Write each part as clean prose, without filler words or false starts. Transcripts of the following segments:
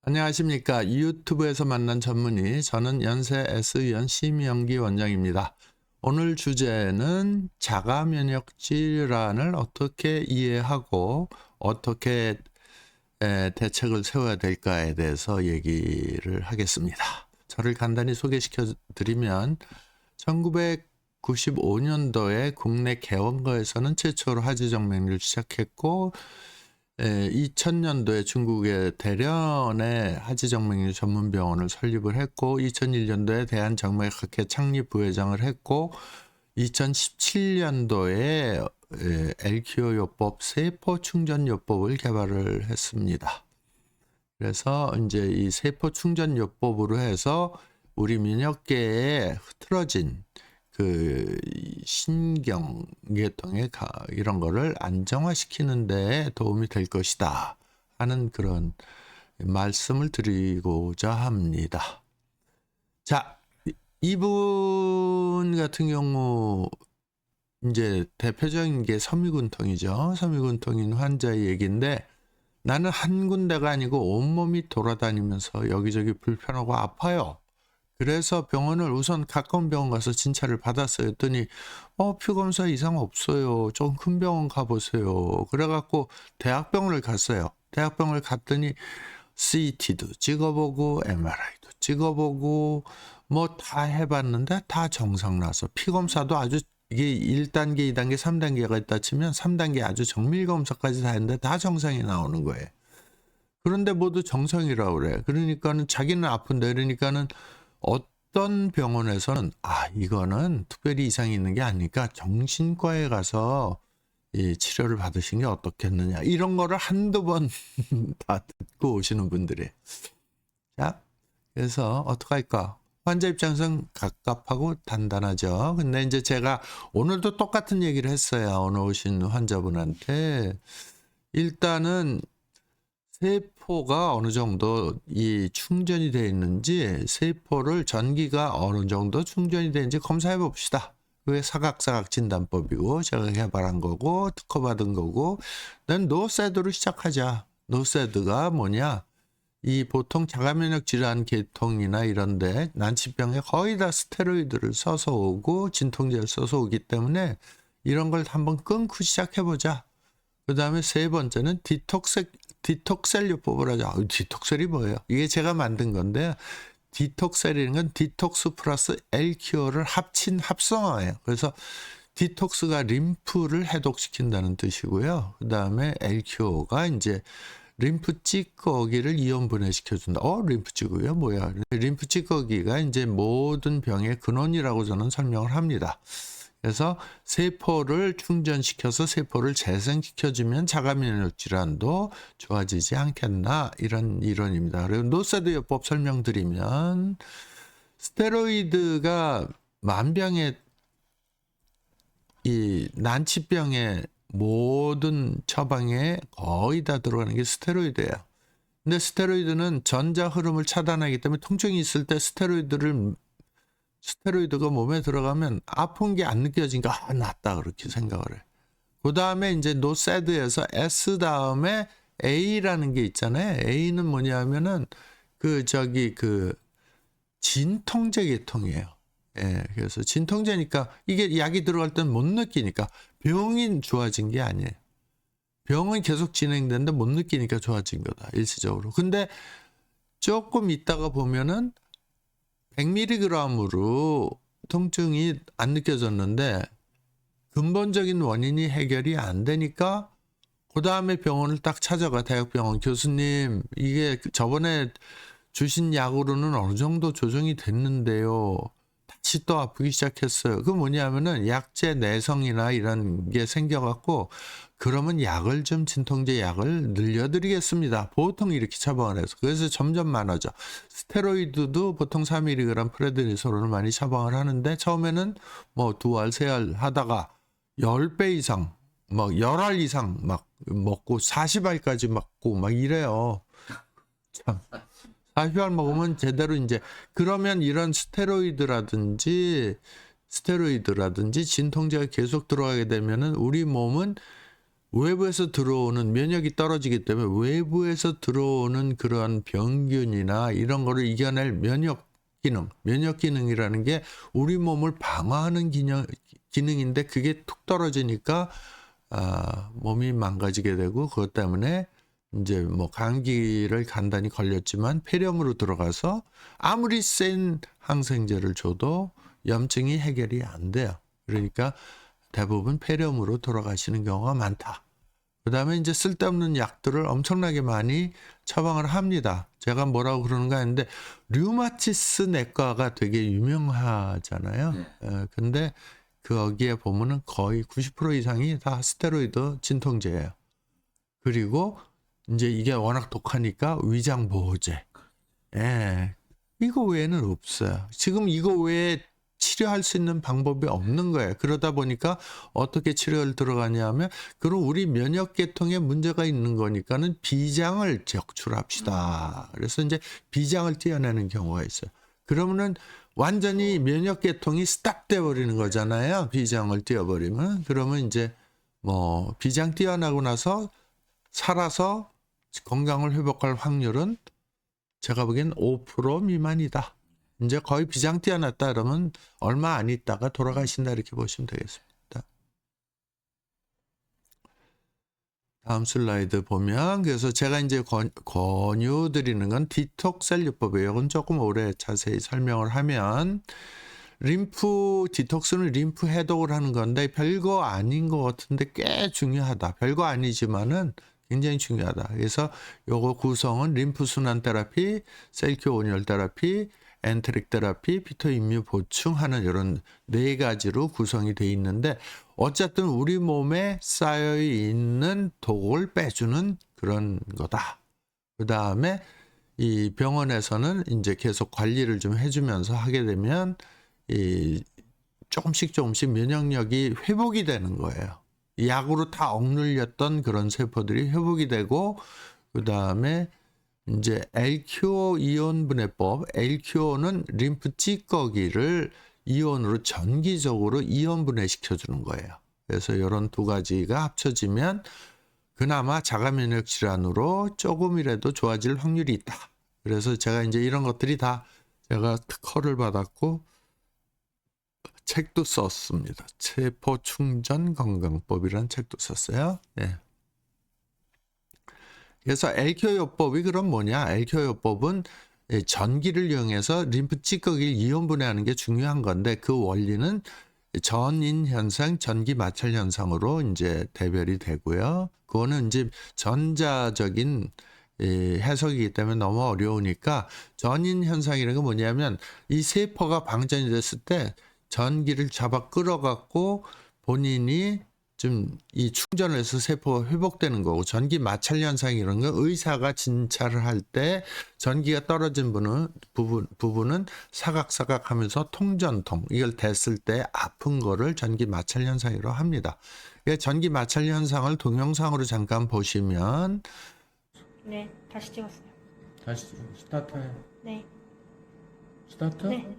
안녕하십니까. 유튜브에서 만난 전문의, 저는 연세 S의원 심영기 원장입니다. 오늘 주제는 자가 면역 질환을 어떻게 이해하고 어떻게 대책을 세워야 될까에 대해서 얘기를 하겠습니다. 저를 간단히 소개시켜 드리면 1995년도에 국내 개원거에서는 최초로 하지정맥류를 시작했고 2000년도에 중국의 대련에 하지정맥류 전문병원을 설립을 했고 2001년도에 대한정맥학회 창립 부회장을 했고 2017년도에 LQ요법 세포 충전요법을 개발을 했습니다. 그래서 이제 이 세포 충전요법으로 해서 우리 면역계에 흐트러진 그 신경계통의 이런 거를 안정화시키는 데 도움이 될 것이다 하는 그런 말씀을 드리고자 합니다. 자, 이분 같은 경우 이제 대표적인 게 섬유근통이죠. 섬유근통인 환자의 얘기인데, 나는 한 군데가 아니고 온몸이 돌아다니면서 여기저기 불편하고 아파요. 그래서 병원을 우선 가까운 병원 가서 진찰을 받았어요. 했더니 피 검사 이상 없어요. 좀 큰 병원 가보세요. 그래갖고 대학병원을 갔어요. 대학병원을 갔더니 CT도 찍어보고 MRI도 찍어보고 뭐 다 해봤는데 다 정상 나서 피 검사도 아주 이게 1단계, 2단계, 3단계가 있다 치면 3단계 아주 정밀 검사까지 다 했는데 다 정상이 나오는 거예요. 그런데 모두 정상이라고 그래. 그러니까는 자기는 아픈데 그러니까는 어떤 병원에서는 이거는 특별히 이상이 있는 게 아니니까 정신과에 가서 이 치료를 받으신 게 어떻겠느냐 이런 거를 한두 번 다 듣고 오시는 분들이. 자, 그래서 어떡할까? 환자 입장에서는 갑갑하고 단단하죠. 근데 이제 제가 오늘도 똑같은 얘기를 했어요. 오늘 오신 환자분한테 일단은 세포가 어느 정도 이 충전이 되어 있는지, 세포를 전기가 어느 정도 충전이 되는지 검사해 봅시다. 그게 사각사각 진단법이고 제가 개발한 거고 특허받은 거고. 난 노세드로 시작하자. 노세드가 뭐냐? 이 보통 자가면역 질환 계통이나 이런데 난치병에 거의 다 스테로이드를 써서 오고 진통제를 써서 오기 때문에 이런 걸 한번 끊고 시작해 보자. 그 다음에 세 번째는 디톡셀요법을 하자. 디톡셀이 뭐예요? 이게 제가 만든 건데, 디톡셀이라는 건 디톡스 플러스 엘큐어를 합친 합성어예요. 그래서 디톡스가 림프를 해독시킨다는 뜻이고요. 그 다음에 엘큐어가 이제 림프 찌꺼기를 이온 분해시켜준다. 림프 찌꺼기가 뭐야? 림프 찌꺼기가 이제 모든 병의 근원이라고 저는 설명을 합니다. 그래서 세포를 충전시켜서 세포를 재생시켜주면 자가면역 질환도 좋아지지 않겠나, 이런 이론입니다. 그리고 노세드요법 설명드리면, 스테로이드가 만병의 이 난치병의 모든 처방에 거의 다 들어가는 게 스테로이드예요. 근데 스테로이드는 전자 흐름을 차단하기 때문에 통증이 있을 때 스테로이드가 몸에 들어가면 아픈 게 안 느껴지니까 낫다 그렇게 생각을 해. 그 다음에 이제 노세드에서 S 다음에 A라는 게 있잖아요. A는 뭐냐면은 그 진통제 계통이에요. 예, 그래서 진통제니까 이게 약이 들어갈 땐 못 느끼니까, 병이 좋아진 게 아니에요. 병은 계속 진행되는데 못 느끼니까 좋아진 거다, 일시적으로. 근데 조금 있다가 보면은 100mg으로 통증이 안 느껴졌는데 근본적인 원인이 해결이 안 되니까 그 다음에 병원을 딱 찾아가. 대학병원 교수님, 이게 저번에 주신 약으로는 어느 정도 조정이 됐는데요, 다시 또 아프기 시작했어요. 그 뭐냐면은 약제 내성이나 이런 게 생겨갖고, 그러면 약을 좀 진통제 약을 늘려드리겠습니다. 보통 이렇게 처방을 해서. 그래서 점점 많아져. 스테로이드도 보통 4mg 프레드니솔을 많이 처방을 하는데, 처음에는 뭐 2알, 3알 하다가 10배 이상, 막 10알 이상 막 먹고 40알까지 먹고 막 이래요. 참. 40알 먹으면 제대로 이제, 그러면 이런 스테로이드라든지 진통제가 계속 들어가게 되면은 우리 몸은 외부에서 들어오는 면역이 떨어지기 때문에 외부에서 들어오는 그러한 병균이나 이런 거를 이겨낼 면역 기능이라는 게 우리 몸을 방어하는 기능인데 그게 툭 떨어지니까 몸이 망가지게 되고 그것 때문에 이제 뭐 감기를 간단히 걸렸지만 폐렴으로 들어가서 아무리 센 항생제를 줘도 염증이 해결이 안 돼요. 그러니까 대부분 폐렴으로 돌아가시는 경우가 많다. 그 다음에 이제 쓸데없는 약들을 엄청나게 많이 처방을 합니다. 제가 뭐라고 그러는가 했는데 류마티스 내과가 되게 유명하잖아요. 네. 근데 거기에 보면은 거의 90% 이상이 다 스테로이드 진통제예요. 그리고 이제 이게 워낙 독하니까 위장 보호제. 예. 이거 외에는 없어요. 지금 이거 외에 치료할 수 있는 방법이 없는 거예요. 그러다 보니까 어떻게 치료를 들어가냐면 그럼 우리 면역 계통에 문제가 있는 거니까는 비장을 적출합시다. 그래서 이제 비장을 떼어내는 경우가 있어요. 그러면은 완전히 면역 계통이 스탑돼 버리는 거잖아요. 비장을 떼어버리면. 그러면 이제 뭐 비장 떼어나고 나서 살아서 건강을 회복할 확률은 제가 보기엔 5% 미만이다. 이제 거의 비장 떼어났다 그러면 얼마 안 있다가 돌아가신다 이렇게 보시면 되겠습니다. 다음 슬라이드 보면 그래서 제가 이제 권유드리는 건 디톡셀류법이에요. 이건 조금 오래 자세히 설명을 하면 림프 디톡스는 림프 해독을 하는 건데 별거 아닌 것 같은데 꽤 중요하다. 별거 아니지만은 굉장히 중요하다. 그래서 요거 구성은 림프 순환 테라피, 셀큐 온열 테라피, 엔테릭 테라피, 피토 임뮤 보충하는 이런 네 가지로 구성이 돼 있는데 어쨌든 우리 몸에 쌓여 있는 독을 빼주는 그런 거다. 그 다음에 이 병원에서는 이제 계속 관리를 좀 해주면서 하게 되면 이 조금씩 면역력이 회복이 되는 거예요. 약으로 다 억눌렸던 그런 세포들이 회복이 되고 그 다음에 이제 LQO 이온 분해법, LQO는 림프 찌꺼기를 이온으로 전기적으로 이온 분해시켜 주는 거예요. 그래서 이런 두 가지가 합쳐지면 그나마 자가 면역 질환으로 조금이라도 좋아질 확률이 있다. 그래서 제가 이제 이런 것들이 다 제가 특허를 받았고 책도 썼습니다. 세포 충전 건강법이라는 책도 썼어요. 네. 그래서 LQO법이 그럼 뭐냐? LQO법은 전기를 이용해서 림프 찌꺼기를 이온 분해하는 게 중요한 건데 그 원리는 전인 현상, 전기 마찰 현상으로 이제 대별이 되고요. 그거는 이제 전자적인 해석이기 때문에 너무 어려우니까 전인 현상이라는 건 뭐냐면 이 세포가 방전이 됐을 때 전기를 잡아 끌어갖고 본인이 좀 이 충전을 해서 세포가 회복되는 거고 전기 마찰 현상 이런 거 의사가 진찰을 할 때 전기가 떨어진 부분은 사각사각 하면서 통전통 이걸 댔을 때 아픈 거를 전기 마찰 현상이라고 합니다. 전기 마찰 현상을 동영상으로 잠깐 보시면 네, 다시 찍었어요. 다시 스타트해요. 네. 스타트? 네.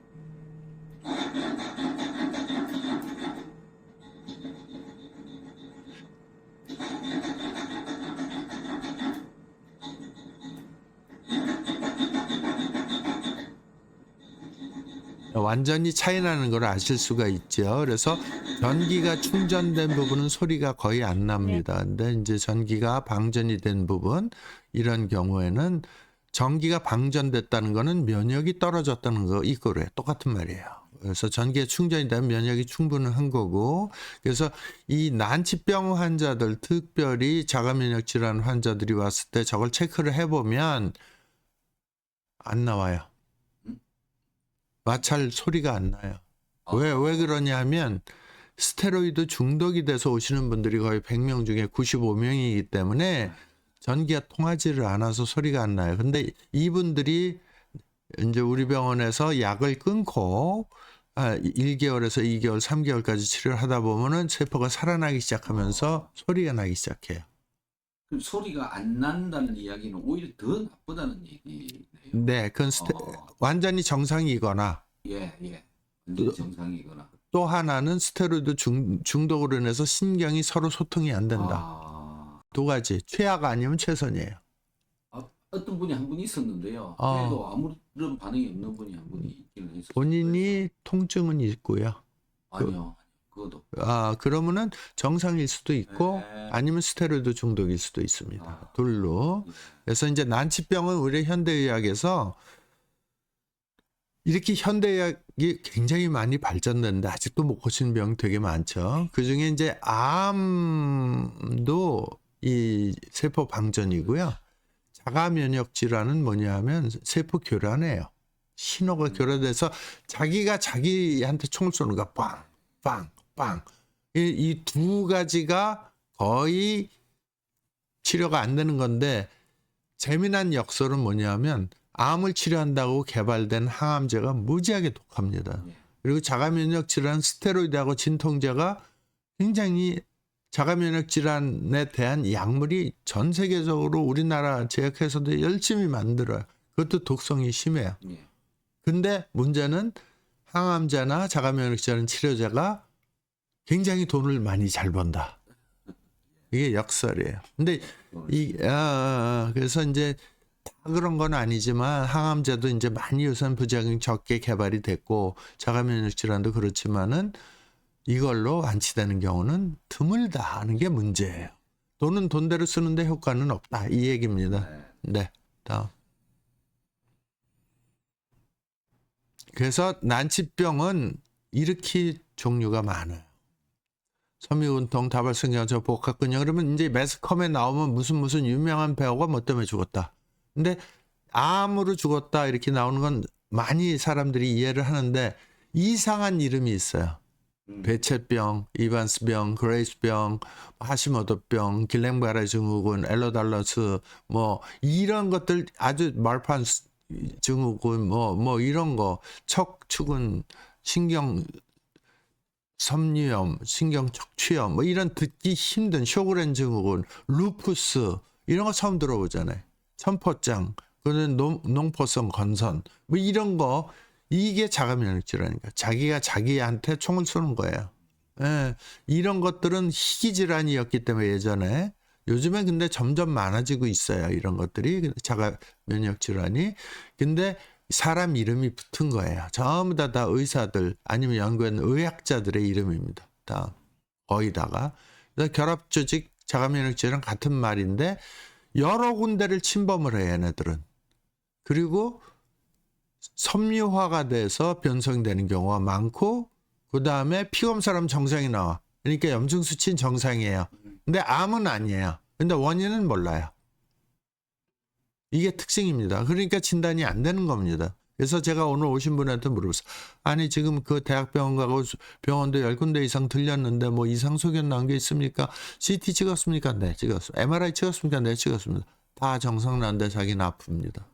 완전히 차이 나는 걸 아실 수가 있죠. 그래서 전기가 충전된 부분은 소리가 거의 안 납니다. 근데 이제 전기가 방전이 된 부분 이런 경우에는 전기가 방전됐다는 거는 면역이 떨어졌다는 거 이거래 똑같은 말이에요. 그래서 전기가 충전이 되면 면역이 충분한 거고 그래서 이 난치병 환자들 특별히 자가 면역 질환 환자들이 왔을 때 저걸 체크를 해보면 안 나와요. 마찰 소리가 안 나요. 왜 그러냐 하면 스테로이드 중독이 돼서 오시는 분들이 거의 100명 중에 95명이기 때문에 전기가 통하지를 않아서 소리가 안 나요. 근데 이분들이 이제 우리 병원에서 약을 끊고 1개월에서 2개월, 3개월까지 치료를 하다 보면은 세포가 살아나기 시작하면서 소리가 나기 시작해요. 그럼 소리가 안 난다는 이야기는 오히려 더 나쁘다는 얘기네요. 네, 그건 완전히 정상이거나 예. 완전 정상이거나. 또 하나는 스테로이드 중독으로 인해서 신경이 서로 소통이 안 된다. 두 가지. 최악 아니면 최선이에요. 어떤 분이 한 분 있었는데요. 그래도 아무런 반응이 없는 분이 한 분이 있기는 했었어요. 본인이 통증은 있고요. 아니요. 그것도. 그러면은 정상일 수도 있고 네. 아니면 스테로이드 중독일 수도 있습니다. 둘로. 예. 그래서 이제 난치병은 우리 현대의학에서 이렇게 현대의학이 굉장히 많이 발전됐는데 아직도 못 고치는 병 되게 많죠. 그중에 이제 암도 이 세포 방전이고요. 자가 면역 질환은 뭐냐면 세포 교란이에요. 신호가 교란돼서 자기가 자기한테 총을 쏘는 거야. 빵, 빵, 빵. 이 두 가지가 거의 치료가 안 되는 건데 재미난 역설은 뭐냐면 암을 치료한다고 개발된 항암제가 무지하게 독합니다. 그리고 자가 면역 질환 스테로이드하고 진통제가 굉장히 자가 면역 질환에 대한 약물이 전 세계적으로 우리나라 제약회사도 열심히 만들어요. 그것도 독성이 심해요. 예. 근데 문제는 항암제나 자가 면역 질환 치료제가 굉장히 돈을 많이 잘 번다. 이게 역설이에요. 근데 그래서 이제 다 그런 건 아니지만 항암제도 이제 많이 요새 부작용 적게 개발이 됐고 자가 면역 질환도 그렇지만은 이걸로 완치되는 경우는 드물다 하는 게 문제예요. 돈은 돈대로 쓰는데 효과는 없다 이 얘기입니다. 네, 다음. 그래서 난치병은 이렇게 종류가 많아요. 섬유근통, 다발성경, 복합근형. 그러면 이제 매스컴에 나오면 무슨 유명한 배우가 뭐 때문에 죽었다. 근데 암으로 죽었다 이렇게 나오는 건 많이 사람들이 이해를 하는데 이상한 이름이 있어요. 베체병, 이반스병, 그레이스병, 하시모토병, 길랭바레 증후군, 엘로달러스 뭐 이런 것들 아주 말판 증후군 뭐 이런 거 척추근 신경 섬유염, 신경 척추염 뭐 이런 듣기 힘든 쇼그렌 증후군, 루푸스 이런 거 처음 들어보잖아요. 천포장, 그는 농포성 건선 뭐 이런 거 이게 자가 면역 질환이니까 자기가 자기한테 총을 쏘는 거예요. 예, 이런 것들은 희귀 질환이었기 때문에 예전에 요즘엔 근데 점점 많아지고 있어요. 이런 것들이 자가 면역 질환이. 근데 사람 이름이 붙은 거예요. 전부 다 의사들 아니면 연구한 의학자들의 이름입니다. 다 거의 다가. 그래서 결합조직 자가 면역 질환 같은 말인데 여러 군데를 침범을 해요. 얘네들은. 그리고 섬유화가 돼서 변성되는 경우가 많고 그 다음에 피검사라면 정상이 나와. 그러니까 염증 수치는 정상이에요. 근데 암은 아니에요. 근데 원인은 몰라요. 이게 특징입니다. 그러니까 진단이 안 되는 겁니다. 그래서 제가 오늘 오신 분한테 물어봤어요. 아니 지금 그 대학병원 가고 병원도 10군데 이상 들렸는데 뭐 이상 소견 나온 게 있습니까? CT 찍었습니까? 네 찍었습니다. MRI 찍었습니까? 네 찍었습니다. 다 정상 나는데 자기는 아픕니다.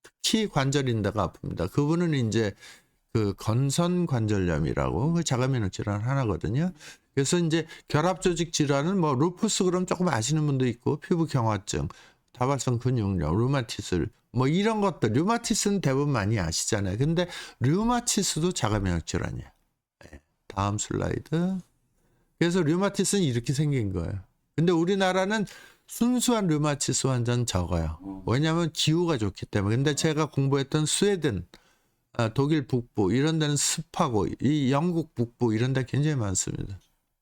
특히 관절인대가 아픕니다. 그분은 이제 그 건선관절염이라고 그 자가 면역 질환 하나거든요. 그래서 이제 결합조직 질환은 뭐 루푸스 그럼 조금 아시는 분도 있고 피부 경화증, 다발성 근육염, 류마티스 뭐 이런 것들. 류마티스는 대부분 많이 아시잖아요. 근데 류마티스도 자가 면역 질환이에요. 네. 다음 슬라이드. 그래서 류마티스는 이렇게 생긴 거예요. 근데 우리나라는 순수한 류마티스 환자는 적어요. 왜냐하면 기후가 좋기 때문에. 근데 제가 공부했던 스웨덴, 독일 북부 이런 데는 습하고 이 영국 북부 이런 데 굉장히 많습니다.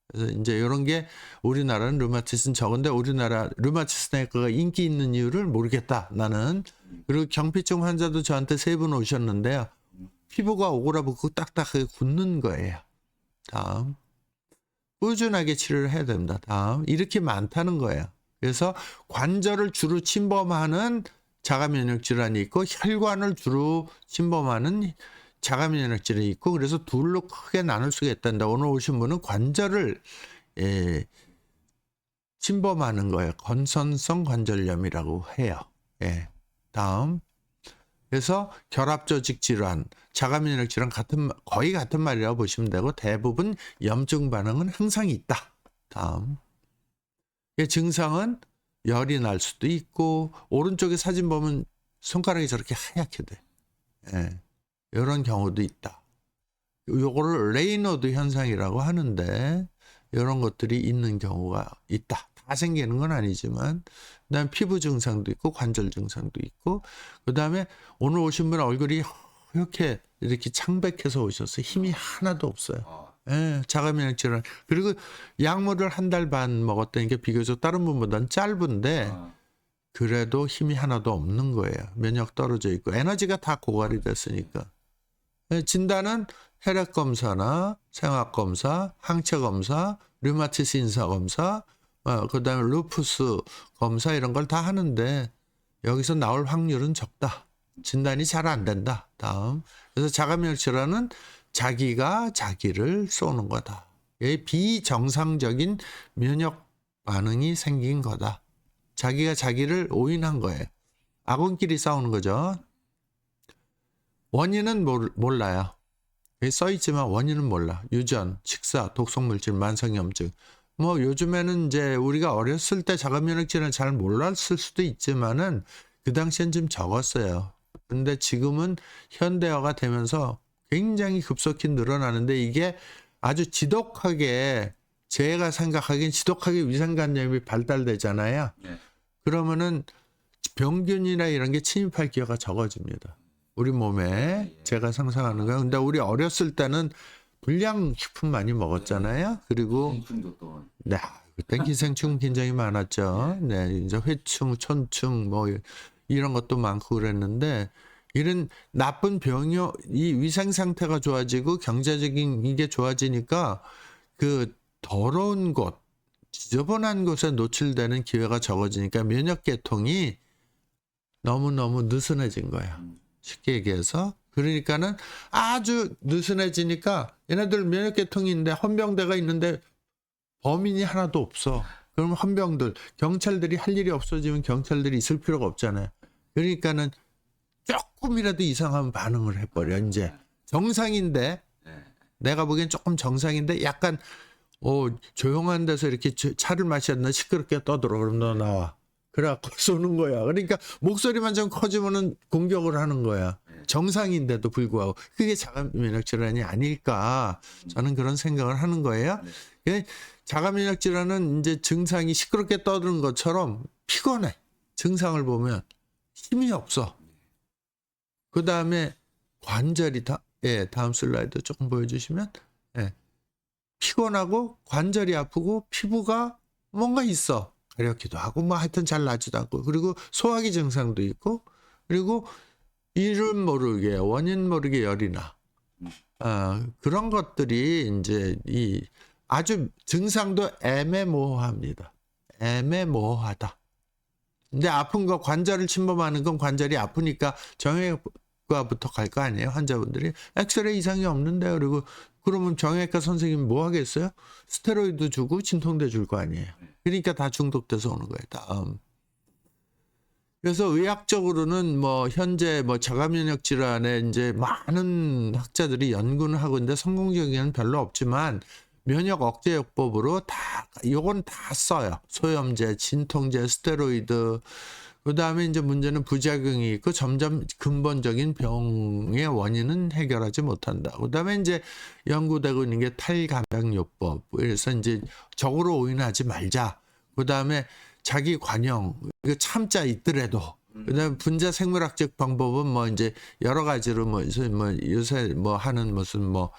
그래서 이제 이런 게 우리나라는 류마티스는 적은데 우리나라 류마티스 내과가 인기 있는 이유를 모르겠다 나는. 그리고 경피증 환자도 저한테 3분 오셨는데요. 피부가 오그라붙고 딱딱하게 굳는 거예요. 다음. 꾸준하게 치료를 해야 됩니다. 다음. 이렇게 많다는 거예요. 그래서 관절을 주로 침범하는 자가 면역 질환이 있고 혈관을 주로 침범하는 자가 면역 질환이 있고 그래서 둘로 크게 나눌 수가 있단다. 오늘 오신 분은 관절을 침범하는 거예요. 건선성 관절염이라고 해요. 예. 다음. 그래서 결합조직 질환, 자가 면역 질환 거의 같은 말이라고 보시면 되고 대부분 염증 반응은 항상 있다. 다음. 증상은 열이 날 수도 있고 오른쪽에 사진 보면 손가락이 저렇게 하얗게 돼. 예. 이런 경우도 있다. 요거를 레이너드 현상이라고 하는데 이런 것들이 있는 경우가 있다. 다 생기는 건 아니지만 그다음 피부 증상도 있고 관절 증상도 있고 그다음에 오늘 오신 분 얼굴이 이렇게 창백해서 오셨어요. 힘이 하나도 없어요. 예, 자가면역 질환. 그리고 약물을 한 달 반 먹었다는 게 비교적 다른 분보다는 짧은데 그래도 힘이 하나도 없는 거예요. 면역 떨어져 있고 에너지가 다 고갈이 됐으니까. 예, 진단은 혈액 검사나 생학 검사, 항체 검사, 류마티스 인사 검사, 그다음에 루푸스 검사 이런 걸 다 하는데 여기서 나올 확률은 적다. 진단이 잘 안 된다. 다음. 그래서 자가면역 질환은 자기가 자기를 쏘는 거다. 비정상적인 면역 반응이 생긴 거다. 자기가 자기를 오인한 거예요. 아군끼리 싸우는 거죠. 원인은 몰라요. 여기 써 있지만 원인은 몰라. 유전, 식사, 독성물질, 만성염증. 뭐 요즘에는 이제 우리가 어렸을 때 자가면역 질환을 잘 몰랐을 수도 있지만은 그 당시엔 좀 적었어요. 근데 지금은 현대화가 되면서 굉장히 급속히 늘어나는데 이게 아주 지독하게 제가 생각하기엔 지독하게 위생관념이 발달되잖아요. 네. 그러면은 병균이나 이런 게 침입할 기회가 적어집니다. 우리 몸에 제가 상상하는 거예요. 근데 우리 어렸을 때는 불량식품 많이 먹었잖아요. 그리고 기생충도 또 네, 그때 기생충 굉장히 많았죠. 네, 이제 회충, 천충 뭐 이런 것도 많고 그랬는데 이런 나쁜 이 위생 상태가 좋아지고 경제적인 이게 좋아지니까 그 더러운 곳, 지저분한 곳에 노출되는 기회가 적어지니까 면역 계통이 너무너무 느슨해진 거야. 쉽게 얘기해서. 그러니까는 아주 느슨해지니까 얘네들 면역 계통이 있는데 헌병대가 있는데 범인이 하나도 없어. 그럼 헌병들, 경찰들이 할 일이 없어지면 경찰들이 있을 필요가 없잖아요. 그러니까는 조금이라도 이상하면 반응을 해버려. 이제 정상인데 내가 보기엔 조금 정상인데 약간 조용한 데서 이렇게 차를 마셨나 시끄럽게 떠들어. 그럼 너 나와. 그래갖고 쏘는 거야. 그러니까 목소리만 좀 커지면은 공격을 하는 거야. 정상인데도 불구하고 그게 자가면역 질환이 아닐까 저는 그런 생각을 하는 거예요. 자가면역 질환은 이제 증상이 시끄럽게 떠드는 것처럼 피곤해. 증상을 보면 힘이 없어. 그 다음에 관절이 다음 슬라이드 조금 보여주시면 피곤하고 관절이 아프고 피부가 뭔가 있어. 가렵기도 하고 뭐 하여튼 잘 나지도 않고 그리고 소화기 증상도 있고 그리고 이름 모르게 원인 모르게 열이 나. 그런 것들이 이제 아주 증상도 애매모호합니다. 애매모호하다. 근데 아픈 거 관절을 침범하는 건 관절이 아프니까 정형외과부터 갈 거 아니에요. 환자분들이 엑스레이 이상이 없는데 그리고 그러면 정형외과 선생님이 뭐 하겠어요? 스테로이드 주고 진통제 줄 거 아니에요. 그러니까 다 중독돼서 오는 거예요. 다음. 그래서 의학적으로는 뭐 현재 뭐 자가면역 질환에 이제 많은 학자들이 연구는 하고 있는데 성공적인 별로 없지만 면역 억제요법으로 요건 다 써요. 소염제, 진통제, 스테로이드. 그다음에 이제 문제는 부작용이 있고 점점 근본적인 병의 원인은 해결하지 못한다. 그다음에 이제 연구되고 있는 게 탈감염요법. 그래서 이제 적으로 오인하지 말자. 그다음에 자기 관용 이거 참자 있더라도. 그다음에 분자 생물학적 방법은 뭐 이제 여러 가지로 뭐 요새 뭐 하는 무슨 뭐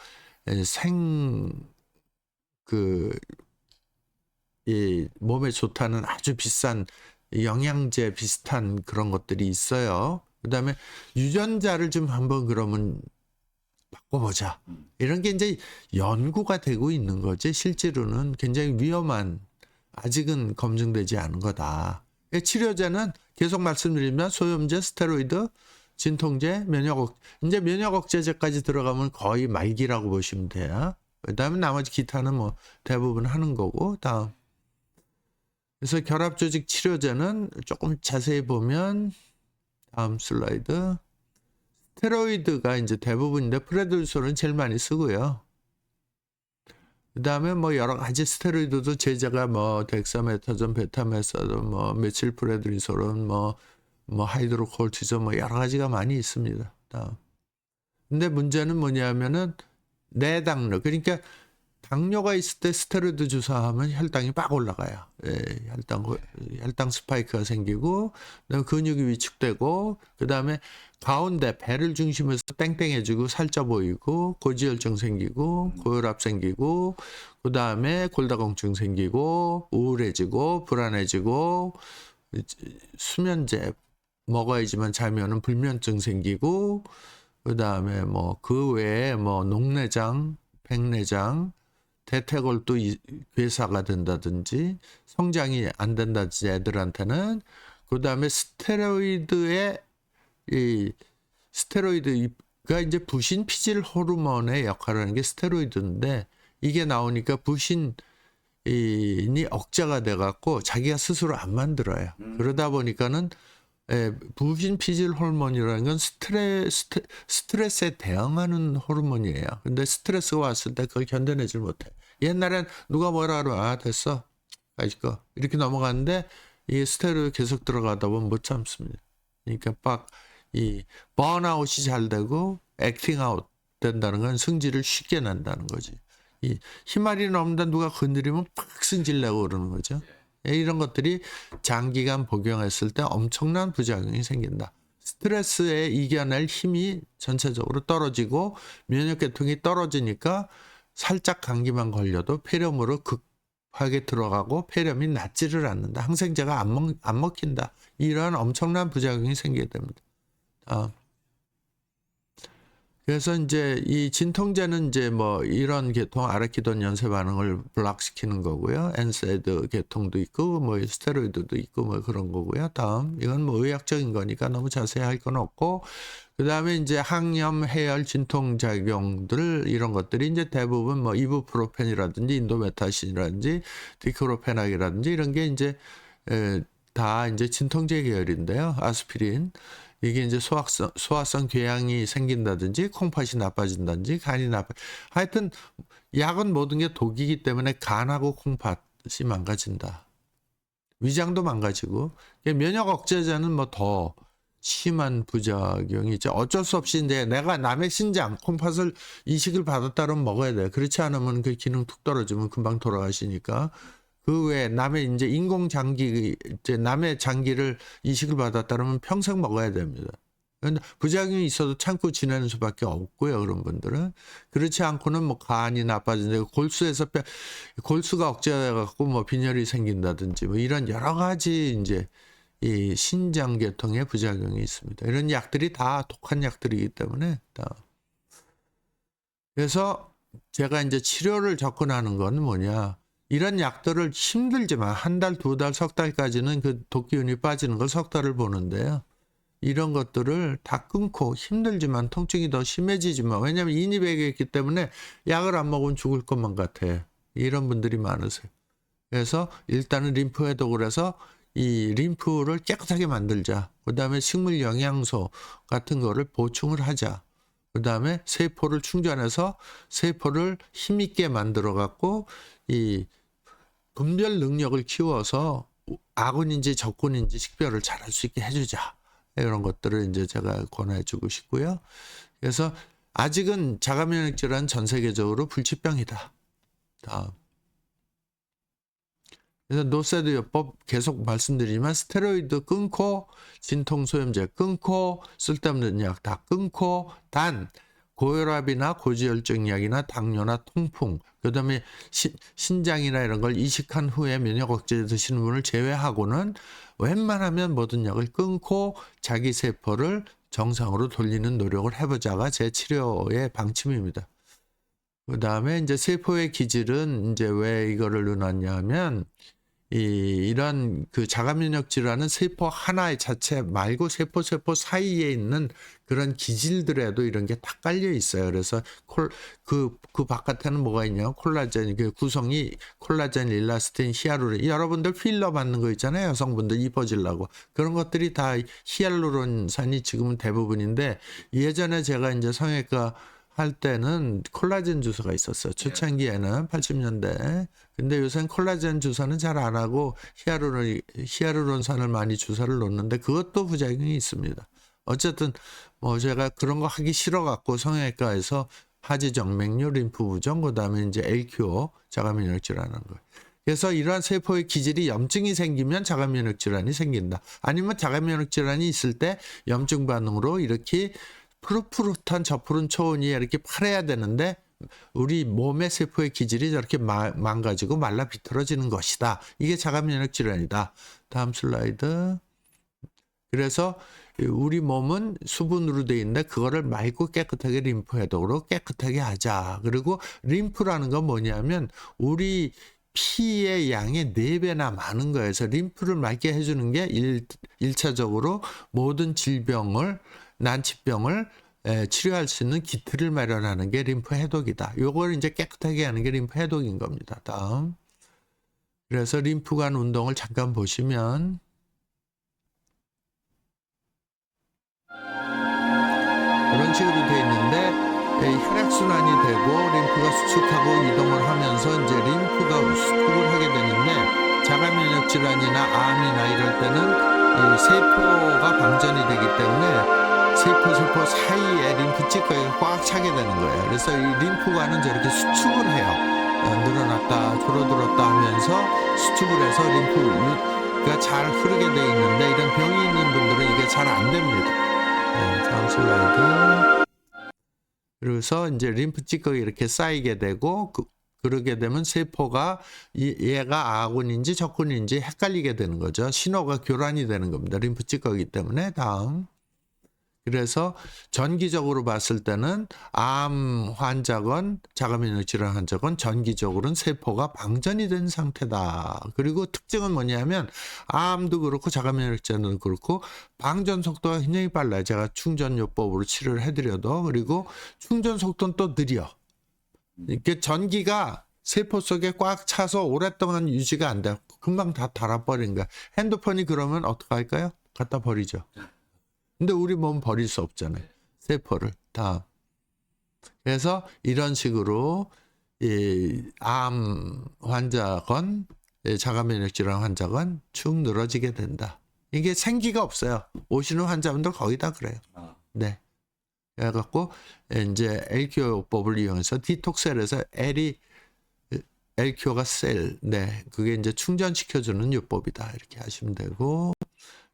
이 몸에 좋다는 아주 비싼 영양제 비슷한 그런 것들이 있어요. 그다음에 유전자를 좀 한번 그러면 바꿔보자. 이런 게 이제 연구가 되고 있는 거지 실제로는 굉장히 위험한 아직은 검증되지 않은 거다. 치료제는 계속 말씀드리면 소염제, 스테로이드, 진통제, 이제 면역 억제제까지 들어가면 거의 말기라고 보시면 돼요. 그다음에 나머지 기타는 뭐 대부분 하는 거고 다음. 그래서 결합조직 치료제는 조금 자세히 보면 다음 슬라이드. 스테로이드가 이제 대부분인데 프레드니솔은 제일 많이 쓰고요. 그다음에 뭐 여러 가지 스테로이드도 제자가 뭐 덱사메타존, 베타메사존, 뭐 메칠프레드니솔은 뭐 하이드로콜티존 뭐 여러 가지가 많이 있습니다. 다음. 근데 문제는 뭐냐면은 내당류 그러니까 당뇨가 있을 때 스테로이드 주사하면 혈당이 빡 올라가요. 예, 혈당 스파이크가 생기고, 그다음에 근육이 위축되고, 그다음에 가운데 배를 중심에서 땡땡해지고 살쪄 보이고, 고지혈증 생기고, 고혈압 생기고, 그다음에 골다공증 생기고, 우울해지고, 불안해지고, 수면제 먹어야지만 잠이 오는 불면증 생기고, 그다음에 뭐 그 외에 뭐 녹내장, 백내장, 대퇴골도 괴사가 된다든지 성장이 안 된다든지 애들한테는, 그다음에 스테로이드가 이제 부신 피질 호르몬의 역할을 하는 게 스테로이드인데, 이게 나오니까 부신이 억제가 돼 갖고 자기가 스스로 안 만들어요. 그러다 보니까는 부신 피질 호르몬이라는 건 스트레스에 대응하는 호르몬이에요. 근데 스트레스가 왔을 때 그걸 견뎌내질 못해. 옛날엔 누가 뭐라 그러면 아 됐어 가지고 이렇게 넘어갔는데, 이 스테로이드 계속 들어가다 보면 못 참습니다. 그러니까 막 이 번아웃이 잘 되고 액팅아웃 된다는 건 승질을 쉽게 난다는 거지. 이 희말이 넘는다 누가 건드리면 팍 승질 내고 그러는 거죠. 이런 것들이 장기간 복용했을 때 엄청난 부작용이 생긴다. 스트레스에 이겨낼 힘이 전체적으로 떨어지고 면역계통이 떨어지니까 살짝 감기만 걸려도 폐렴으로 급하게 들어가고 폐렴이 낫지를 않는다. 항생제가 안 먹힌다. 이러한 엄청난 부작용이 생기게 됩니다. 그래서 이제 이 진통제는 이제 뭐 이런 계통 아르키돈 연쇄 반응을 블락시키는 거고요. 엔세이드 계통도 있고 뭐 스테로이드도 있고 뭐 그런 거고요. 다음 이건 뭐 의학적인 거니까 너무 자세히 할 건 없고, 그다음에 이제 항염, 해열, 진통 작용들 이런 것들이 이제 대부분 뭐 이부프로펜이라든지 인도메타신이라든지 디크로페낙이라든지 이런 게 이제 다 이제 진통제 계열인데요. 아스피린. 이게 이제 소화성 궤양이 생긴다든지 콩팥이 나빠진다든지 간이 하여튼 약은 모든 게 독이기 때문에 간하고 콩팥이 망가진다. 위장도 망가지고, 면역 억제제는 뭐 더 심한 부작용이 있죠. 어쩔 수 없이 이제 내가 남의 신장 콩팥을 이식을 받았다 그러면 먹어야 돼. 그렇지 않으면 그 기능 툭 떨어지면 금방 돌아가시니까. 그 외에 남의 이제 인공 장기, 이제 남의 장기를 이식을 받았다 그러면 평생 먹어야 됩니다. 그런데 부작용이 있어도 참고 지내는 수밖에 없고요. 그런 분들은. 그렇지 않고는 뭐 간이 나빠진다, 골수가 억제돼 갖고 뭐 빈혈이 생긴다든지 뭐 이런 여러 가지 이제 이 신장 계통의 부작용이 있습니다. 이런 약들이 다 독한 약들이기 때문에 그래서 제가 이제 치료를 접근하는 건 뭐냐? 이런 약들을 힘들지만 한 달, 두 달, 석 달까지는 그 독기운이 빠지는 걸 석 달을 보는데요. 이런 것들을 다 끊고 힘들지만 통증이 더 심해지지만, 왜냐하면 인이백이 있기 때문에 약을 안 먹으면 죽을 것만 같아. 이런 분들이 많으세요. 그래서 일단은 림프 해독을 해서 이 림프를 깨끗하게 만들자. 그 다음에 식물 영양소 같은 거를 보충을 하자. 그 다음에 세포를 충전해서 세포를 힘있게 만들어 갖고 이 분별 능력을 키워서 아군인지 적군인지 식별을 잘할 수 있게 해주자. 이런 것들을 이제 제가 권해주고 싶고요. 그래서 아직은 자가면역 질환 전 세계적으로 불치병이다. 다음. 그래서 노세드요법 계속 말씀드리지만 스테로이드 끊고 진통소염제 끊고 쓸데없는 약 다 끊고, 단 고혈압이나 고지혈증 약이나 당뇨나 통풍, 그다음에 신장이나 이런 걸 이식한 후에 면역 억제 드시는 분을 제외하고는 웬만하면 모든 약을 끊고 자기 세포를 정상으로 돌리는 노력을 해보자가 제 치료의 방침입니다. 그다음에 이제 세포의 기질은 이제 왜 이거를 넣어놨냐 하면, 이런 그 자가면역 질환은 세포 하나의 자체 말고 세포 사이에 있는 그런 기질들에도 이런 게 다 깔려 있어요. 그래서 그 바깥에는 뭐가 있냐? 콜라겐, 그 구성이 콜라겐, 일라스틴, 히알루론. 여러분들 필러 받는 거 있잖아요. 여성분들 이뻐지려고. 그런 것들이 다 히알루론산이 지금은 대부분인데, 예전에 제가 이제 성형외과 할 때는 콜라겐 주사가 있었어요. 초창기에는 80년대. 근데 요새는 콜라겐 주사는 잘 안 하고 히알루론산을 많이 주사를 놓는데 그것도 부작용이 있습니다. 어쨌든 뭐 제가 그런 거 하기 싫어 갖고 성형외과에서 하지정맥류, 림프부종, 그다음에 이제 LQO, 자가면역 질환하는 거예요. 그래서 이러한 세포의 기질이 염증이 생기면 자가면역 질환이 생긴다. 아니면 자가면역 질환이 있을 때 염증 반응으로 이렇게 푸릇푸릇한 저푸른 초원이 이렇게 파래야 되는데 우리 몸의 세포의 기질이 저렇게 망가지고 말라 비틀어지는 것이다. 이게 자가면역 질환이다. 다음 슬라이드. 그래서 우리 몸은 수분으로 돼 있는데 그거를 맑고 깨끗하게 림프 해독으로 깨끗하게 하자. 그리고 림프라는 건 뭐냐면 우리 피의 양의 4배나 많은 거예요. 그래서 림프를 맑게 해주는 게 1차적으로 모든 질병을, 난치병을 치료할 수 있는 기틀을 마련하는 게 림프 해독이다. 요걸 이제 깨끗하게 하는 게 림프 해독인 겁니다. 다음. 그래서 림프관 운동을 잠깐 보시면 이런 식으로 돼 있는데 혈액순환이 되고 림프가 수축하고 이동을 하면서 이제 림프가 수축을 하게 되는데 자가면역 질환이나 암이나 이럴 때는 이 세포가 방전이 되기 때문에 세포 사이에 림프 찌꺼기가 꽉 차게 되는 거예요. 그래서 이 림프관은 저렇게 수축을 해요. 늘어났다 줄어들었다 하면서 수축을 해서 림프가 잘 흐르게 돼 있는데 이런 병이 있는 분들은 이게 잘 안 됩니다. 다음 슬라이드. 그래서 이제 림프 찌꺼기 이렇게 쌓이게 되고 그러게 되면 세포가 얘가 아군인지 적군인지 헷갈리게 되는 거죠. 신호가 교란이 되는 겁니다. 림프 찌꺼기 때문에. 다음. 그래서 전기적으로 봤을 때는 암 환자건 자가면역 질환 환자건 전기적으로는 세포가 방전이 된 상태다. 그리고 특징은 뭐냐면 암도 그렇고 자가면역 질환도 그렇고 방전 속도가 굉장히 빨라요. 제가 충전요법으로 치료를 해드려도. 그리고 충전 속도는 또 느려. 이렇게 전기가 세포 속에 꽉 차서 오랫동안 유지가 안 돼요. 금방 다 닳아버린 거야. 핸드폰이 그러면 어떡할까요? 갖다 버리죠. 근데 우리 몸 버릴 수 없잖아요. 세포를 다. 그래서 이런 식으로 암 환자건 자가면역 질환 환자건 축 늘어지게 된다. 이게 생기가 없어요. 오시는 환자분들 거의 다 그래요. 네. 그래갖고 이제 LQO법을 이용해서 디톡셀에서 LQO가 셀. 네. 그게 이제 충전시켜주는 요법이다. 이렇게 하시면 되고.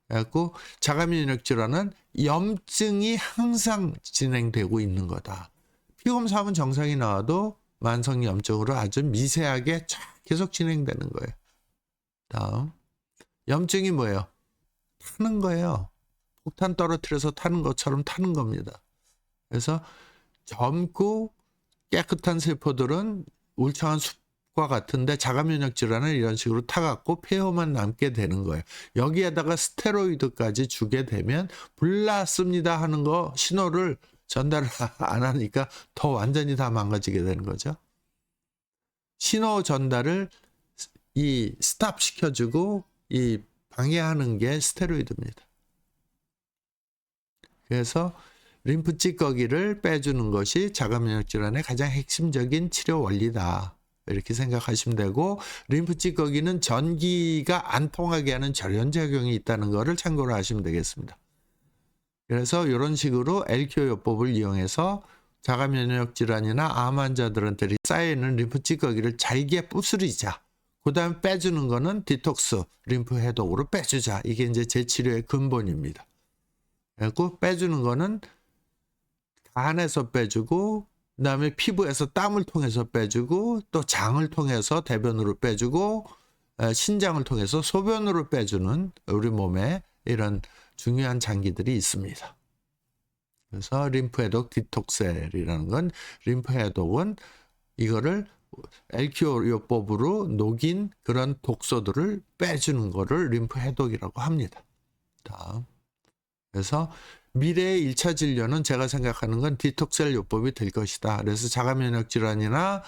그래갖고 자가면역 질환은 염증이 항상 진행되고 있는 거다. 피검사하면 정상이 나와도 만성 염증으로 아주 미세하게 계속 진행되는 거예요. 다음. 염증이 뭐예요? 타는 거예요. 폭탄 떨어뜨려서 타는 것처럼 타는 겁니다. 그래서 젊고 깨끗한 세포들은 울창한 숲과 같은데 자가면역 질환은 이런 식으로 타갖고 폐허만 남게 되는 거예요. 여기에다가 스테로이드까지 주게 되면 불났습니다 하는 거 신호를 전달을 안 하니까 더 완전히 다 망가지게 되는 거죠. 신호 전달을 이 스탑 시켜주고 이 방해하는 게 스테로이드입니다. 그래서 림프 찌꺼기를 빼주는 것이 자가면역 질환의 가장 핵심적인 치료 원리다. 이렇게 생각하시면 되고 림프 찌꺼기는 전기가 안 통하게 하는 절연작용이 있다는 것을 참고로 하시면 되겠습니다. 그래서 이런 식으로 LQO요법을 이용해서 자가면역 질환이나 암 환자들한테 쌓여있는 림프 찌꺼기를 잘게 부스리자. 그 다음에 빼주는 거는 디톡스, 림프 해독으로 빼주자. 이게 이제 제 치료의 근본입니다. 그리고 빼주는 거는 간에서 빼주고 그다음에 피부에서 땀을 통해서 빼주고 또 장을 통해서 대변으로 빼주고 신장을 통해서 소변으로 빼주는 우리 몸에 이런 중요한 장기들이 있습니다. 그래서 림프 해독 디톡셀이라는 건 림프 해독은 이거를 LQO요법으로 녹인 그런 독소들을 빼주는 거를 림프 해독이라고 합니다. 다음. 그래서 미래의 1차 진료는 제가 생각하는 건 디톡셀 요법이 될 것이다. 그래서 자가면역 질환이나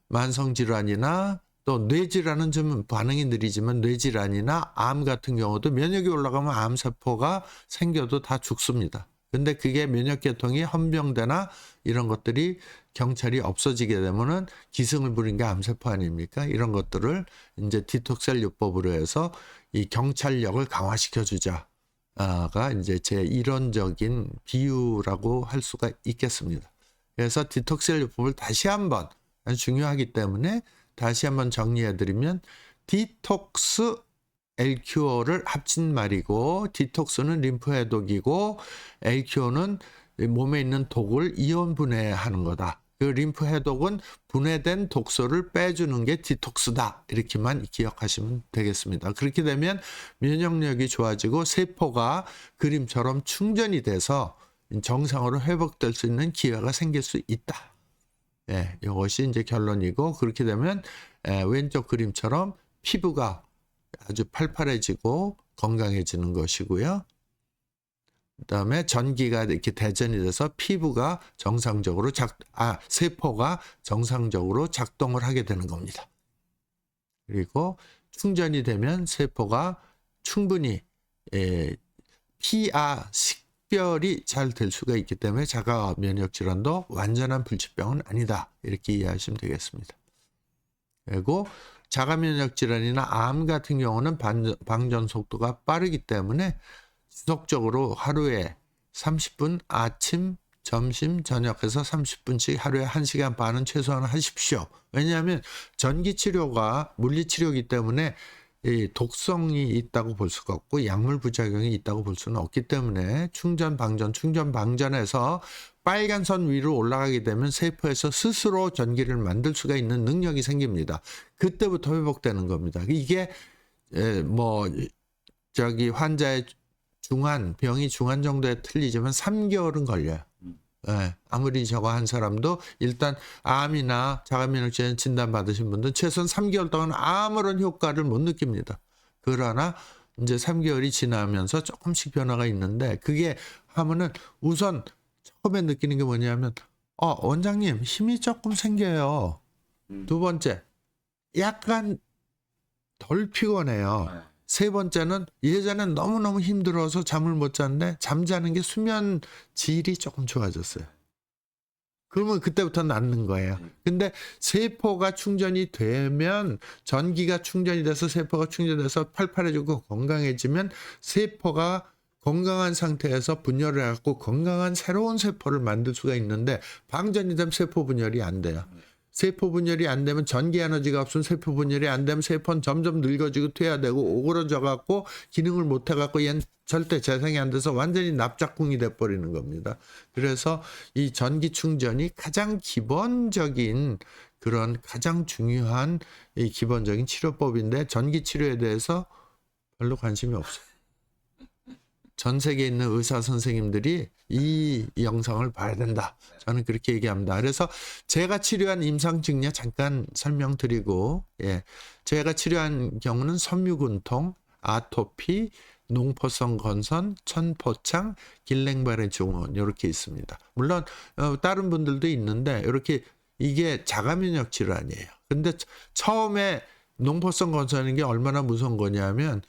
만성 질환이나 또 뇌질환은 좀 반응이 느리지만 뇌질환이나 암 같은 경우도 면역이 올라가면 암세포가 생겨도 다 죽습니다. 근데 그게 면역계통이 헌병되나 이런 것들이 경찰이 없어지게 되면은 기승을 부린 게 암세포 아닙니까? 이런 것들을 이제 디톡셀 요법으로 해서 이 경찰력을 강화시켜 주자. 가 이제 제 이론적인 비유라고 할 수가 있겠습니다. 그래서 디톡스 요법을 다시 한번 아주 중요하기 때문에 다시 한번 정리해드리면 디톡스 LQO를 합친 말이고 디톡스는 림프 해독이고 LQO는 몸에 있는 독을 이온 분해하는 거다. 그 림프 해독은 분해된 독소를 빼주는 게 디톡스다. 이렇게만 기억하시면 되겠습니다. 그렇게 되면 면역력이 좋아지고 세포가 그림처럼 충전이 돼서 정상으로 회복될 수 있는 기회가 생길 수 있다. 예, 이것이 이제 결론이고 그렇게 되면 왼쪽 그림처럼 피부가 아주 팔팔해지고 건강해지는 것이고요. 그다음에 전기가 이렇게 대전이 돼서 피부가 정상적으로 세포가 정상적으로 작동을 하게 되는 겁니다. 그리고 충전이 되면 세포가 충분히 피하 식별이 잘 될 수가 있기 때문에 자가 면역 질환도 완전한 불치병은 아니다. 이렇게 이해하시면 되겠습니다. 그리고 자가 면역 질환이나 암 같은 경우는 방전 속도가 빠르기 때문에 지속적으로 하루에 30분 아침, 점심, 저녁에서 30분씩 하루에 1시간 반은 최소한 하십시오. 왜냐하면 전기치료가 물리치료이기 때문에 이 독성이 있다고 볼 수가 없고 약물 부작용이 있다고 볼 수는 없기 때문에 충전 방전에서 빨간 선 위로 올라가게 되면 세포에서 스스로 전기를 만들 수가 있는 능력이 생깁니다. 그때부터 회복되는 겁니다. 이게 환자의 병이 중한 정도에 틀리지만 3개월은 걸려요. 아무리 저거 한 사람도 일단 암이나 자가면역질환 진단 받으신 분들은 최소한 3개월 동안 아무런 효과를 못 느낍니다. 그러나 이제 3개월이 지나면서 조금씩 변화가 있는데 그게 하면은 우선 처음에 느끼는 게 뭐냐면 원장님 힘이 조금 생겨요. 두 번째 약간 덜 피곤해요. 세 번째는 예전엔 너무너무 힘들어서 잠을 못 잤는데 잠자는 게 수면 질이 조금 좋아졌어요. 그러면 그때부터 낫는 거예요. 근데 세포가 충전이 되면 전기가 충전이 돼서 세포가 충전돼서 팔팔해지고 건강해지면 세포가 건강한 상태에서 분열을 해갖고 건강한 새로운 세포를 만들 수가 있는데 방전이 되면 세포 분열이 안 돼요. 세포 분열이 안 되면 전기 에너지가 없으면 세포 분열이 안 되면 세포는 점점 늙어지고 퇴화되고 오그러져 갖고 기능을 못 해 갖고 얘는 절대 재생이 안 돼서 완전히 납작궁이 돼 버리는 겁니다. 그래서 이 전기 충전이 가장 기본적인 그런 가장 중요한 이 기본적인 치료법인데 전기 치료에 대해서 별로 관심이 없어요. 전 세계에 있는 의사 선생님들이 이 영상을 봐야 된다. 저는 그렇게 얘기합니다. 그래서 제가 치료한 임상증려 잠깐 설명드리고, 제가 치료한 경우는 섬유근통, 아토피, 농포성 건선, 천포창, 길랭바레 증후군 이렇게 있습니다. 물론 다른 분들도 있는데 이렇게 이게 자가면역 질환이에요. 근데 처음에 농포성 건선인 게 얼마나 무서운 거냐면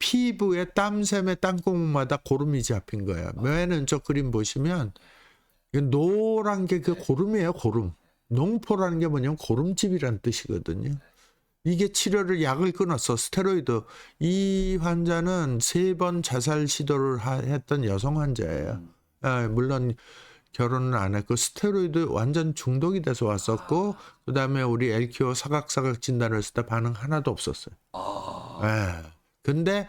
피부에 땀샘에 땅구멍마다 고름이 잡힌 거예요. 맨 왼쪽 그림 보시면 노란 게 그 고름이에요. 고름. 농포라는 게 뭐냐면 고름집이란 뜻이거든요. 이게 치료를 약을 끊었어. 스테로이드. 이 환자는 3번 자살 시도를 했던 여성 환자예요. 물론 결혼은 안 했고 스테로이드 완전 중독이 돼서 왔었고 그다음에 우리 LQO 사각사각 진단을 했을 때 반응 하나도 없었어요. 근데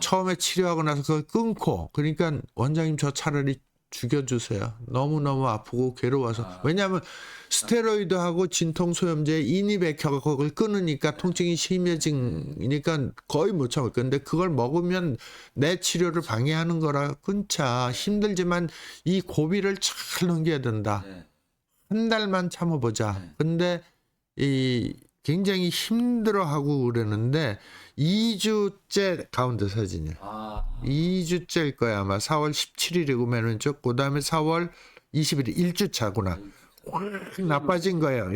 처음에 치료하고 나서 그걸 끊고 그러니까 원장님 저 차라리 죽여주세요. 너무너무 아프고 괴로워서. 왜냐하면 스테로이드하고 진통소염제 인이백혀가 그걸 끊으니까 통증이 심해지니까 거의 못 참을 건데 그걸 먹으면 내 치료를 방해하는 거라 끊자. 힘들지만 이 고비를 잘 넘겨야 된다. 한 달만 참아보자. 근데 굉장히 힘들어하고 그러는데 2주째 가운데 사진이에요. 2주째일 거야 아마. 4월 17일이고 맨 왼쪽. 그 다음에 4월 20일 1주 차구나. 확 나빠진 거예요.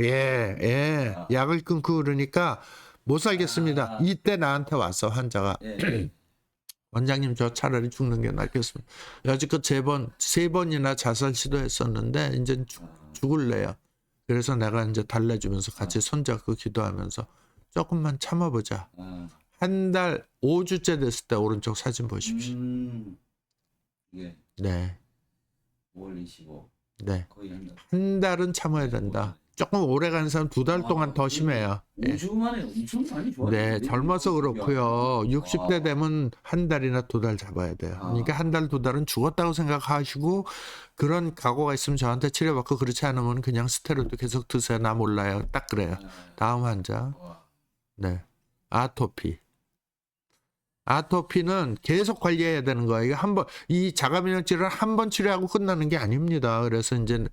약을 끊고 그러니까 못 살겠습니다. 이때 나한테 왔어 환자가. 원장님 저 차라리 죽는 게 낫겠습니다. 여지껏 3번이나 자살 시도했었는데 이제 죽을래요. 그래서 내가 이제 달래주면서 같이 손잡고 기도하면서 조금만 참아보자. 한 달 5주째 됐을 때 오른쪽 사진 보십시오. 네. 5월 25. 네. 거의 한 달. 한 달은 참아야 된다. 조금 오래 가는 사람 2달 동안 더 심해요. 예. 5주 만에 엄청 많이 좋아졌어요. 네, 젊어서 그렇고요. 60대 되면 한 달이나 2달 잡아야 돼요. 그러니까 한 달, 2달은 죽었다고 생각하시고 그런 각오가 있으면 저한테 치료받고 그렇지 않으면 그냥 스테로이드 계속 드세요. 나 몰라요. 딱 그래요. 다음 환자. 네, 아토피. 아토피는 계속 관리해야 되는 거예요. 이게 이 자가면역질을 한 번 치료하고 끝나는 게 아닙니다. 그래서 이제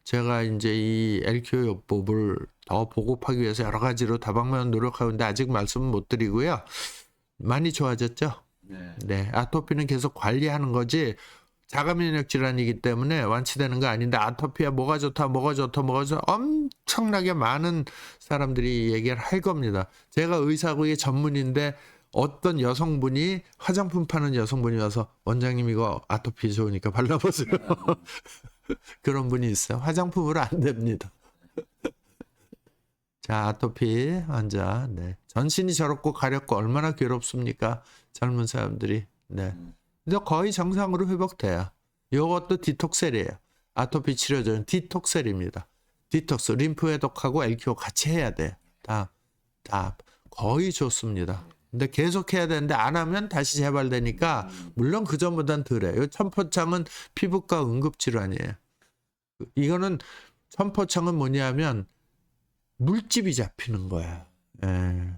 제가 이제 이 LQ 요법을 더 보급하기 위해서 여러 가지로 다방면 노력하고 있는데 아직 말씀은 못 드리고요. 많이 좋아졌죠? 네. 네. 아토피는 계속 관리하는 거지 자가면역 질환이기 때문에 완치되는 거 아닌데 아토피야 뭐가 좋다 엄청나게 많은 사람들이 얘기를 할 겁니다. 제가 의사고 이게 전문인데 어떤 여성분이 화장품 파는 여성분이 와서 원장님 이거 아토피 좋으니까 발라보세요. 그런 분이 있어요. 화장품으로 안 됩니다. 자, 아토피 환자. 네. 전신이 저렇고 가렵고 얼마나 괴롭습니까? 젊은 사람들이. 네. 근데 거의 정상으로 회복돼요. 이것도 디톡셀이에요. 아토피 치료제는 디톡셀입니다. 디톡스, 림프 해독하고 LQ 같이 해야 돼요. 다 거의 좋습니다. 근데 계속 해야 되는데 안 하면 다시 재발되니까 물론 그 전보단 덜해요. 천포창은 피부과 응급질환이에요. 이거는 천포창은 뭐냐면 물집이 잡히는 거야. 예.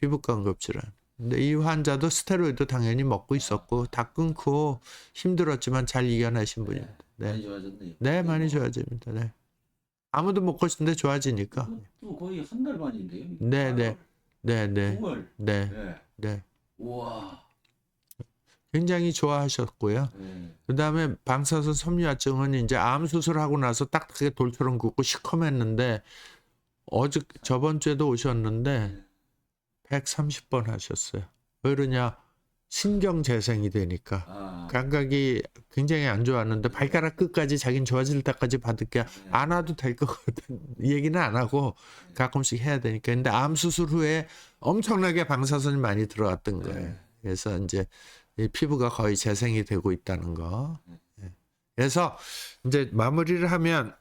피부과 응급질환. 근데 이 환자도 스테로이드 당연히 먹고 있었고 다 끊고 힘들었지만 잘 이겨내신 분입니다. 많이 네, 좋아졌네요. 네 많이 좋아집니다. 네. 아무도 못 걷는데 좋아지니까. 또 거의 한 달 만인데요. 네. 9월. 네. 네. 네. 우와. 굉장히 좋아하셨고요. 네. 그다음에 방사선 섬유화증은 이제 암 수술하고 나서 딱딱하게 돌처럼 굳고 시커맸는데 저번 주에도 오셨는데 130번 하셨어요. 왜 그러냐? 신경 재생이 되니까 감각이 굉장히 안 좋았는데 발가락 끝까지 자긴 좋아질 때까지 받을게 안 와도 될 것 같은 얘기는 안 하고 가끔씩 해야 되니까. 근데 암 수술 후에 엄청나게 방사선이 많이 들어왔던 거예요. 그래서 이제 이 피부가 거의 재생이 되고 있다는 거. 그래서 이제 마무리를 하면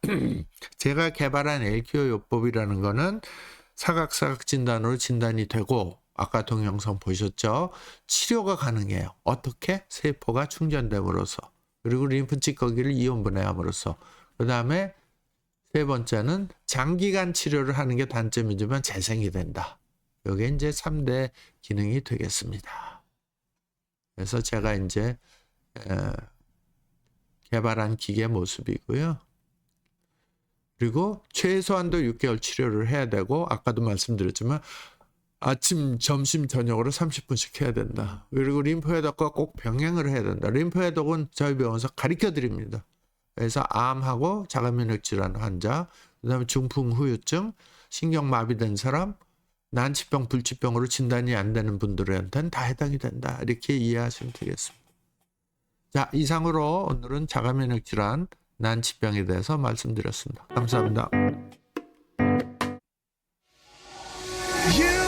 제가 개발한 LQ 요법이라는 거는 사각사각 진단으로 진단이 되고 아까 동영상 보셨죠? 치료가 가능해요. 어떻게? 세포가 충전됨으로써 그리고 림프 찌꺼기를 이온 분해함으로써 그 다음에 세 번째는 장기간 치료를 하는 게 단점이지만 재생이 된다. 이게 이제 3대 기능이 되겠습니다. 그래서 제가 이제 개발한 기계 모습이고요. 그리고 최소한도 6개월 치료를 해야 되고 아까도 말씀드렸지만 아침, 점심, 저녁으로 30분씩 해야 된다. 그리고 림프 해독과 꼭 병행을 해야 된다. 림프 해독은 저희 병원에서 가르쳐 드립니다. 그래서 암하고 자가면역 질환 환자, 그다음에 중풍 후유증, 신경마비된 사람, 난치병, 불치병으로 진단이 안 되는 분들한테는 다 해당이 된다. 이렇게 이해하시면 되겠습니다. 자, 이상으로 오늘은 자가면역 질환, 난치병에 대해서 말씀드렸습니다. 감사합니다. You